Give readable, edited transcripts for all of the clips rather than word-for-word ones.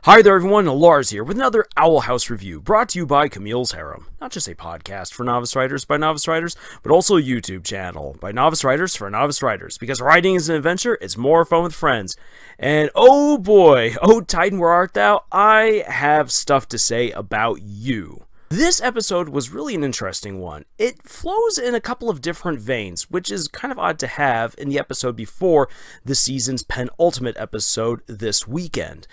Hi there everyone, Lars here with another Owl House review brought to you by Camille's Harem. Not just a podcast for novice writers by novice writers, but also a YouTube channel by novice writers for novice writers. Because writing is an adventure, it's more fun with friends. And oh boy, oh Titan, where art thou? I have stuff to say about you. This episode was really an interesting one. It flows in a couple of different veins, which is kind of odd to have in the episode before the season's penultimate episode this weekend.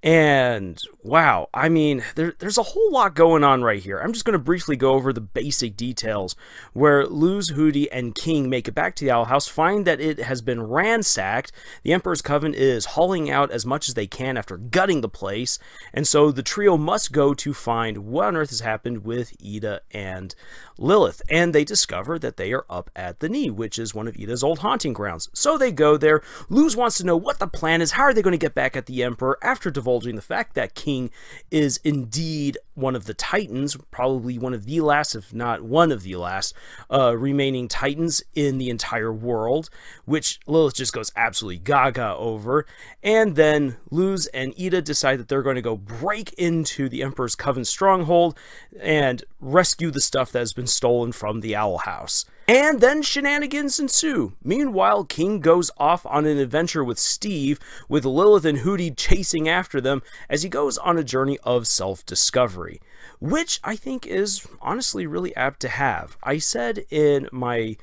And wow, I mean, there's a whole lot going on right here. I'm just going to briefly go over the basic details where Luz, Hooty, and King make it back to the Owl House, find that it has been ransacked. The Emperor's Coven is hauling out as much as they can after gutting the place, and so the trio must go to find what on earth has happened with Ida and Lilith, and they discover that they are up at the Knee, which is one of Ida's old haunting grounds. So they go there. Luz wants to know what the plan is. How are they going to get back at the Emperor after divulging the fact that King is indeed one of the Titans, probably one of the last, if not one of the last, remaining Titans in the entire world, which Lilith just goes absolutely gaga over. And then Luz and Ida decide that they're going to go break into the Emperor's Coven stronghold and rescue the stuff that has been stolen from the Owl House. And then shenanigans ensue. Meanwhile, King goes off on an adventure with Steve, with Lilith and Hooty chasing after them as he goes on a journey of self-discovery, which I think is honestly really apt to have. I said in my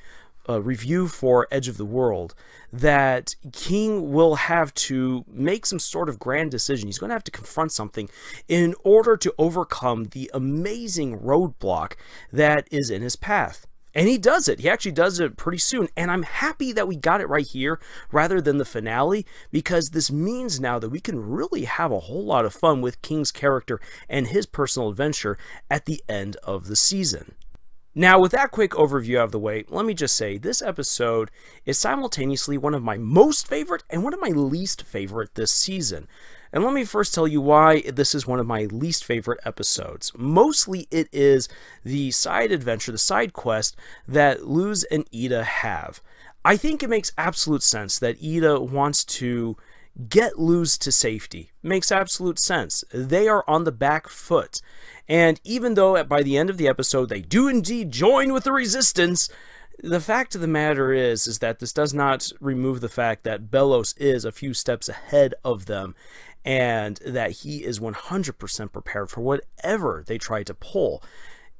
review for Edge of the World that King will have to make some sort of grand decision. He's going to have to confront something in order to overcome the amazing roadblock that is in his path. And he does it. He actually does it pretty soon. And I'm happy that we got it right here rather than the finale, because this means now that we can really have a whole lot of fun with King's character and his personal adventure at the end of the season. Now, with that quick overview out of the way, let me just say this episode is simultaneously one of my most favorite and one of my least favorite this season. And let me first tell you why this is one of my least favorite episodes. Mostly it is the side adventure, the side quest that Luz and Ida have. I think it makes absolute sense that Ida wants to get Luz to safety. Makes absolute sense. They are on the back foot. And even though by the end of the episode they do indeed join with the resistance, the fact of the matter is that this does not remove the fact that Belos is a few steps ahead of them, and that he is 100% prepared for whatever they try to pull.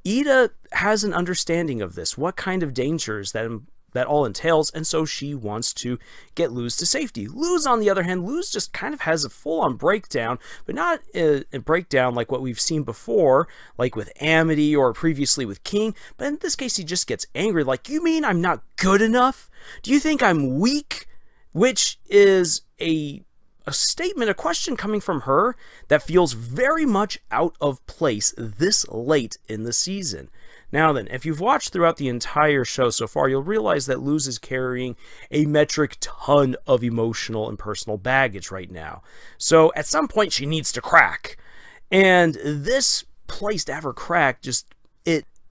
Ida has an understanding of this, what kind of dangers that all entails, and so she wants to get Luz to safety. Luz, on the other hand, Luz just kind of has a full-on breakdown, but not a breakdown like what we've seen before, like with Amity or previously with King, but in this case he just gets angry, like, you mean I'm not good enough? Do you think I'm weak? Which is a statement, a question coming from her that feels very much out of place this late in the season. Now then, if you've watched throughout the entire show so far, you'll realize that Luz is carrying a metric ton of emotional and personal baggage right now. So at some point she needs to crack. And this place to have her crack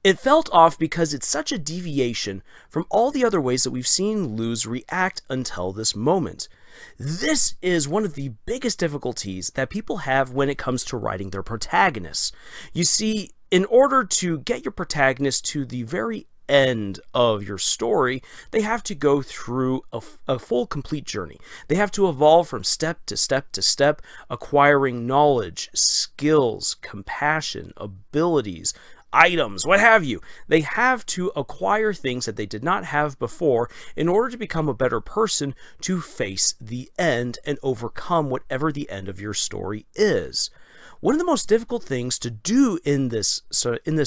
it felt off because it's such a deviation from all the other ways that we've seen Luz react until this moment. This is one of the biggest difficulties that people have when it comes to writing their protagonists. You see, in order to get your protagonist to the very end of your story, they have to go through a full, complete journey. They have to evolve from step to step to step, acquiring knowledge, skills, compassion, abilities, items, what have you. They have to acquire things that they did not have before in order to become a better person to face the end and overcome whatever the end of your story is. One of the most difficult things to do in this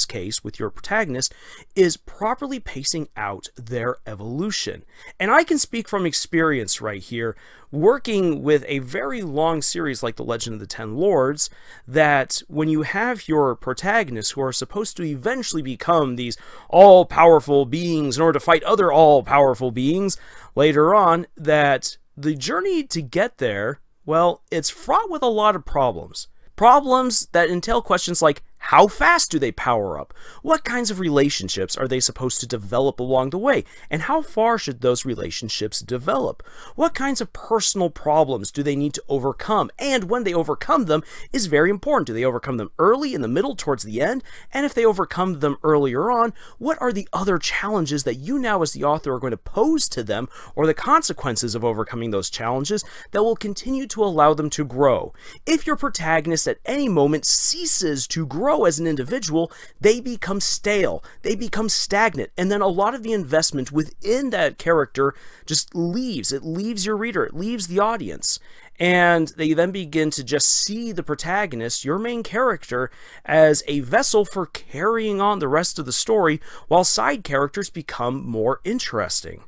case with your protagonist is properly pacing out their evolution. And I can speak from experience right here, working with a very long series like The Legend of the Ten Lords, that when you have your protagonists who are supposed to eventually become these all-powerful beings in order to fight other all-powerful beings later on, that the journey to get there, well, it's fraught with a lot of problems. Problems that entail questions like, How fast do they power up? What kinds of relationships are they supposed to develop along the way? And how far should those relationships develop? What kinds of personal problems do they need to overcome? And when they overcome them is very important. Do they overcome them early, in the middle, towards the end? And if they overcome them earlier on, what are the other challenges that you now as the author are going to pose to them, or the consequences of overcoming those challenges that will continue to allow them to grow? If your protagonist at any moment ceases to grow as an individual, they become stale, they become stagnant, and then a lot of the investment within that character just leaves. It leaves your reader, it leaves the audience, and they then begin to just see the protagonist, your main character, as a vessel for carrying on the rest of the story, while side characters become more interesting.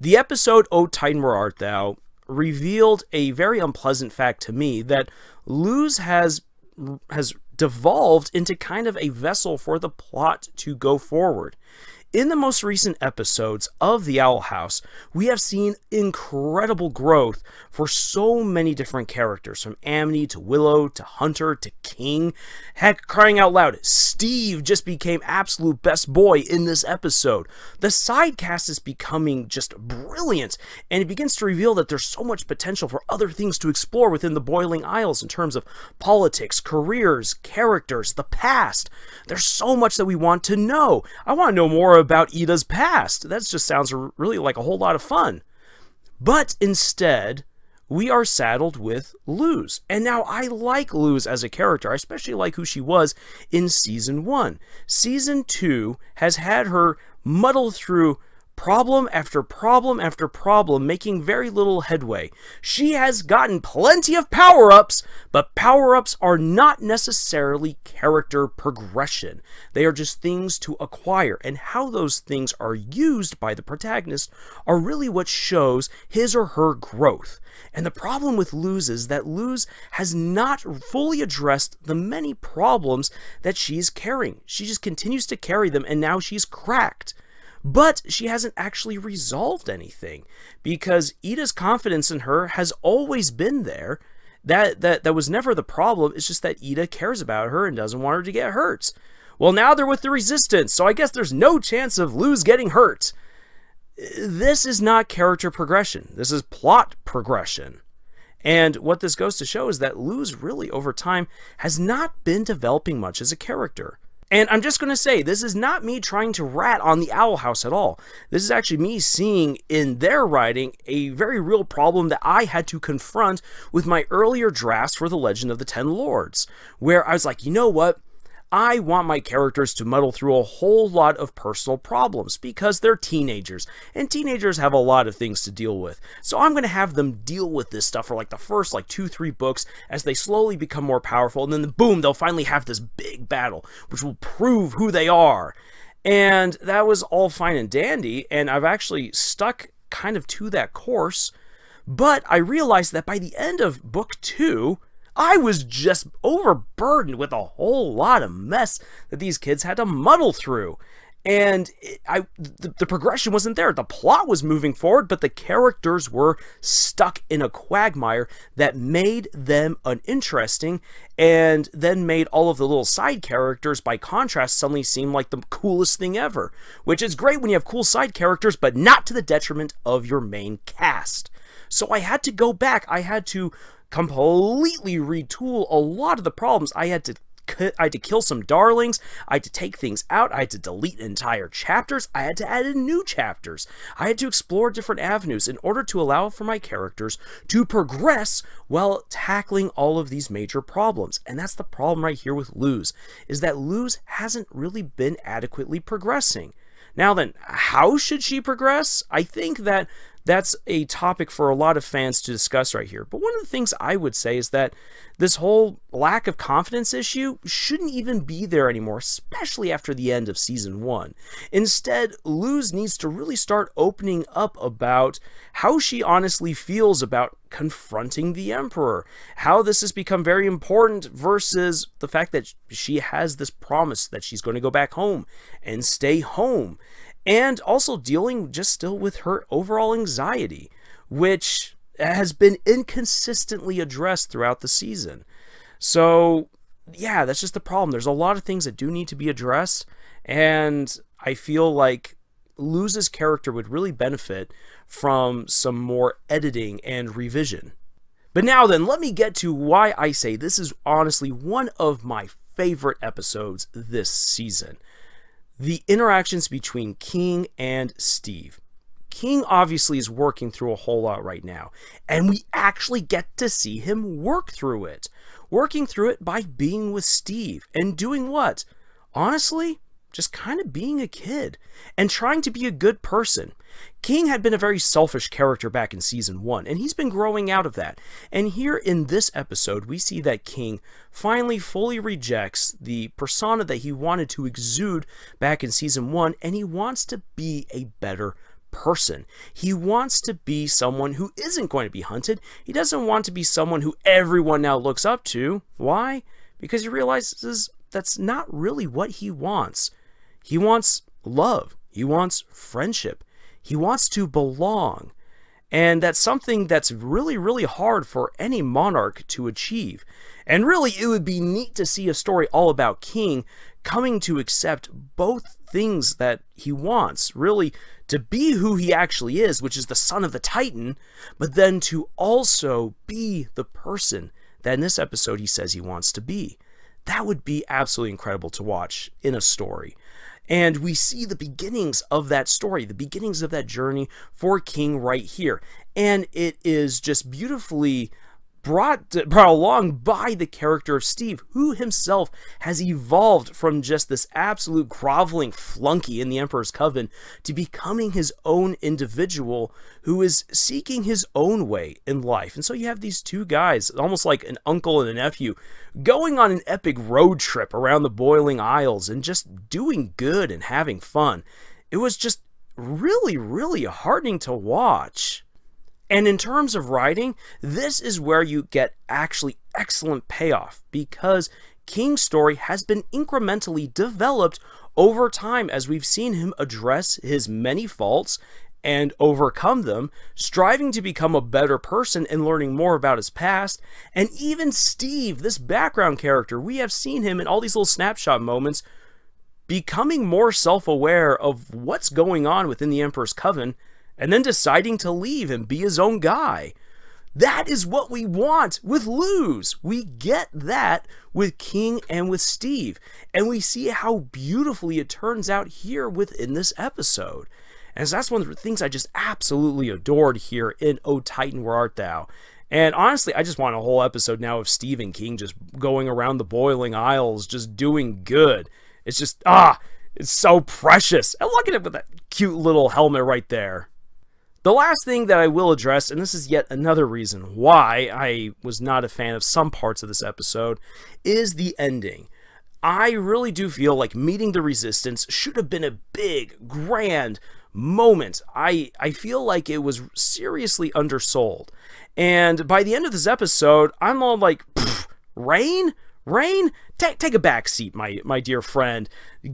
The episode "O Titan, Where Art Thou" revealed a very unpleasant fact to me, that Luz has devolved into kind of a vessel for the plot to go forward. In the most recent episodes of The Owl House, we have seen incredible growth for so many different characters, from Amity to Willow to Hunter to King. Heck, crying out loud, Steve just became absolute best boy in this episode. The side cast is becoming just brilliant, and it begins to reveal that there's so much potential for other things to explore within the Boiling Isles in terms of politics, careers, characters, the past. There's so much that we want to know. I want to know more about Ida's past. That just sounds really like a whole lot of fun. But instead, we are saddled with Luz. And now I like Luz as a character. I especially like who she was in Season 1. Season 2 has had her muddle through problem after problem after problem, making very little headway. She has gotten plenty of power-ups, but power-ups are not necessarily character progression. They are just things to acquire, and how those things are used by the protagonist are really what shows his or her growth. And the problem with Luz is that Luz has not fully addressed the many problems that she's carrying. She just continues to carry them, and now she's cracked. But she hasn't actually resolved anything, because Ida's confidence in her has always been there. That was never the problem. It's just that Ida cares about her and doesn't want her to get hurt. Well, now they're with the Resistance, so I guess there's no chance of Luz getting hurt. This is not character progression. This is plot progression. And what this goes to show is that Luz really, over time, has not been developing much as a character. And I'm just going to say, this is not me trying to rat on the Owl House at all. This is actually me seeing in their writing a very real problem that I had to confront with my earlier drafts for The Legend of the Ten Lords, where I was like, you know what? I want my characters to muddle through a whole lot of personal problems because they're teenagers, and teenagers have a lot of things to deal with. So I'm going to have them deal with this stuff for like the first 2-3 books as they slowly become more powerful, and then boom, they'll finally have this big battle, which will prove who they are. And that was all fine and dandy, and I've actually stuck kind of to that course, but I realized that by the end of book 2, I was just overburdened with a whole lot of mess that these kids had to muddle through. And the progression wasn't there. The plot was moving forward, but the characters were stuck in a quagmire that made them uninteresting, and then made all of the little side characters, by contrast, suddenly seem like the coolest thing ever. Which is great when you have cool side characters, but not to the detriment of your main cast. So I had to go back. I had to completely retool a lot of the problems. I had to kill some darlings, I had to take things out, I had to delete entire chapters, I had to add in new chapters, I had to explore different avenues in order to allow for my characters to progress while tackling all of these major problems. And that's the problem right here with Luz, is that Luz hasn't really been adequately progressing. Now then, how should she progress? I think that that's a topic for a lot of fans to discuss right here. But one of the things I would say is that this whole lack of confidence issue shouldn't even be there anymore, especially after the end of Season 1. Instead, Luz needs to really start opening up about how she honestly feels about confronting the Emperor, how this has become very important versus the fact that she has this promise that she's going to go back home and stay home. And also dealing just still with her overall anxiety, which has been inconsistently addressed throughout the season. So yeah, that's just the problem. There's a lot of things that do need to be addressed, and I feel like Luz's character would really benefit from some more editing and revision. But now then, let me get to why I say this is honestly one of my favorite episodes this season. The interactions between King and Steve. King obviously is working through a whole lot right now, and we actually get to see him work through it. Working through it by being with Steve, and doing what? Honestly, just kind of being a kid, and trying to be a good person. King had been a very selfish character back in Season 1, and he's been growing out of that. And here in this episode, we see that King finally fully rejects the persona that he wanted to exude back in Season 1, and he wants to be a better person. He wants to be someone who isn't going to be hunted. He doesn't want to be someone who everyone now looks up to. Why? Because he realizes that's not really what he wants. He wants love. He wants friendship. He wants to belong. And that's something that's really, really hard for any monarch to achieve. And really, it would be neat to see a story all about King coming to accept both things that he wants. Really, to be who he actually is, which is the son of the Titan, but then to also be the person that in this episode he says he wants to be. That would be absolutely incredible to watch in a story. And we see the beginnings of that story, the beginnings of that journey for King right here. And it is just beautifully brought along by the character of Steve, who himself has evolved from just this absolute groveling flunky in the Emperor's Coven to becoming his own individual who is seeking his own way in life. And so you have these two guys, almost like an uncle and a nephew, going on an epic road trip around the Boiling Isles and just doing good and having fun. It was just really, really heartening to watch. And in terms of writing, this is where you get actually excellent payoff, because King's story has been incrementally developed over time as we've seen him address his many faults and overcome them, striving to become a better person and learning more about his past. And even Steve, this background character, we have seen him in all these little snapshot moments becoming more self-aware of what's going on within the Emperor's Coven, and then deciding to leave and be his own guy. That is what we want with Luz. We get that with King and with Steve. And we see how beautifully it turns out here within this episode. And so that's one of the things I just absolutely adored here in O Titan, Where Art Thou? And honestly, I just want a whole episode now of Steve and King just going around the Boiling Isles, just doing good. It's just, it's so precious. And look at it with that cute little helmet right there. The last thing that I will address, and this is yet another reason why I was not a fan of some parts of this episode, is the ending. I really do feel like meeting the Resistance should have been a big, grand moment. I feel like it was seriously undersold. And by the end of this episode, I'm all like, Rain? Rain? Take a back seat, my dear friend.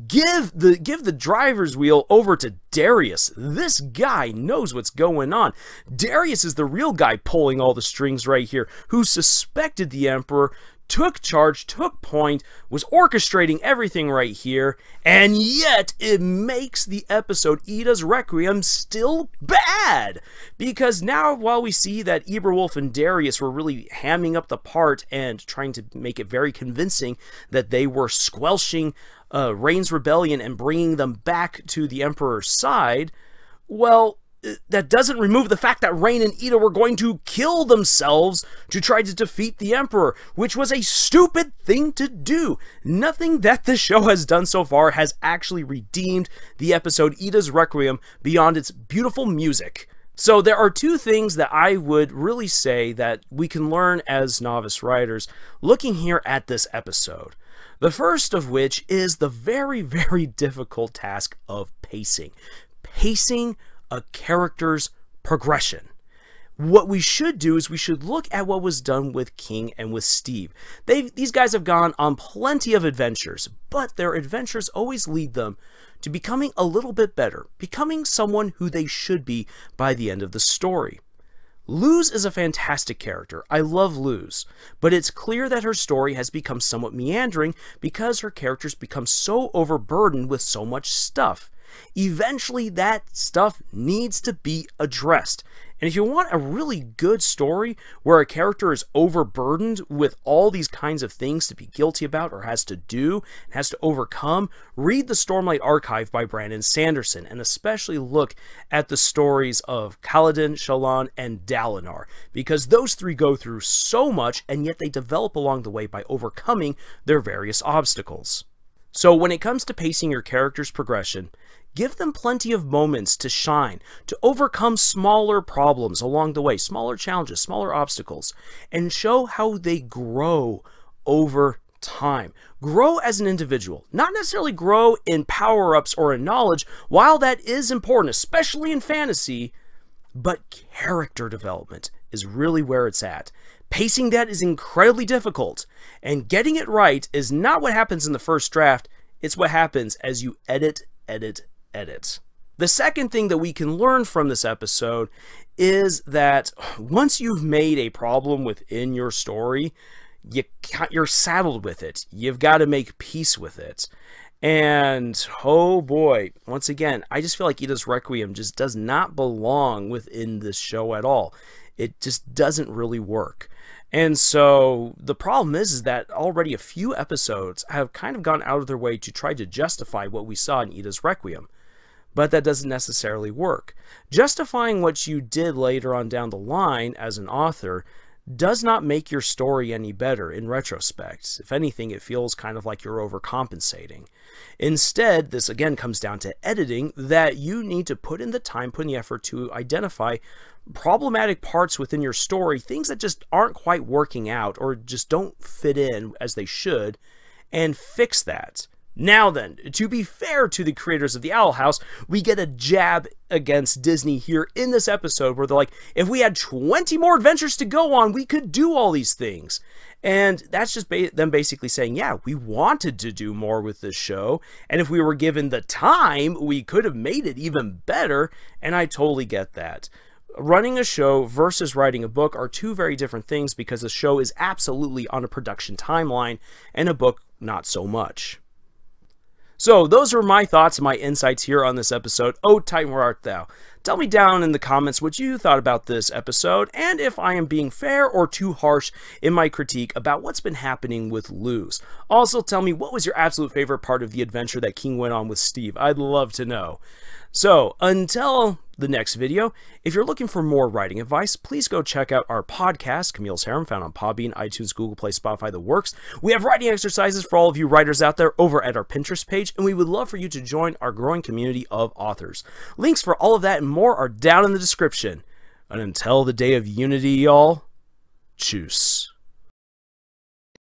Give the driver's wheel over to Darius. This guy knows what's going on. Darius is the real guy pulling all the strings right here, who suspected the Emperor, took charge, took point, was orchestrating everything right here, and yet it makes the episode Ida's Requiem still bad. Because now, while we see that Eberwolf and Darius were really hamming up the part and trying to make it very convincing that they were squelching Rain's rebellion and bringing them back to the Emperor's side, well, that doesn't remove the fact that Rain and Ida were going to kill themselves to try to defeat the Emperor, which was a stupid thing to do. Nothing that the show has done so far has actually redeemed the episode Ida's Requiem beyond its beautiful music. So there are two things that I would really say that we can learn as novice writers looking here at this episode. The first of which is the very, very difficult task of pacing. Pacing a character's progression. What we should do is we should look at what was done with King and with Steve. These guys have gone on plenty of adventures, but their adventures always lead them to becoming a little bit better, becoming someone who they should be by the end of the story. Luz is a fantastic character. I love Luz, but it's clear that her story has become somewhat meandering because her characters become so overburdened with so much stuff. Eventually, that stuff needs to be addressed. And if you want a really good story where a character is overburdened with all these kinds of things to be guilty about or has to do, and has to overcome, read the Stormlight Archive by Brandon Sanderson, and especially look at the stories of Kaladin, Shallan, and Dalinar, because those three go through so much, and yet they develop along the way by overcoming their various obstacles. So when it comes to pacing your character's progression, give them plenty of moments to shine, to overcome smaller problems along the way, smaller challenges, smaller obstacles, and show how they grow over time. Grow as an individual, not necessarily grow in power-ups or in knowledge, while that is important, especially in fantasy, but character development is really where it's at. Pacing that is incredibly difficult, and getting it right is not what happens in the first draft, it's what happens as you edit. The second thing that we can learn from this episode is that once you've made a problem within your story, you're saddled with it. You've got to make peace with it. And oh boy, once again, I just feel like Ida's Requiem just does not belong within this show at all. It just doesn't really work. And so the problem is that already a few episodes have kind of gone out of their way to try to justify what we saw in Ida's Requiem. But that doesn't necessarily work. Justifying what you did later on down the line as an author does not make your story any better in retrospect. If anything, it feels kind of like you're overcompensating. Instead, this again comes down to editing, that you need to put in the time, put in the effort to identify problematic parts within your story, things that just aren't quite working out or just don't fit in as they should, and fix that. Now then, to be fair to the creators of the Owl House, we get a jab against Disney here in this episode where they're like, if we had 20 more adventures to go on, we could do all these things. And that's just them basically saying, yeah, we wanted to do more with this show, and if we were given the time, we could have made it even better, and I totally get that. Running a show versus writing a book are two very different things, because a show is absolutely on a production timeline, and a book not so much. So those are my thoughts and my insights here on this episode. Oh, Titan, where art thou? Tell me down in the comments what you thought about this episode, and if I am being fair or too harsh in my critique about what's been happening with Luz. Also, tell me what was your absolute favorite part of the adventure that King went on with Steve. I'd love to know. So, until the next video, if you're looking for more writing advice, please go check out our podcast, Camille's Harem, found on Podbean, iTunes, Google Play, Spotify, the works. We have writing exercises for all of you writers out there over at our Pinterest page, and we would love for you to join our growing community of authors. Links for all of that and more are down in the description. And until the day of unity, y'all, tschüss.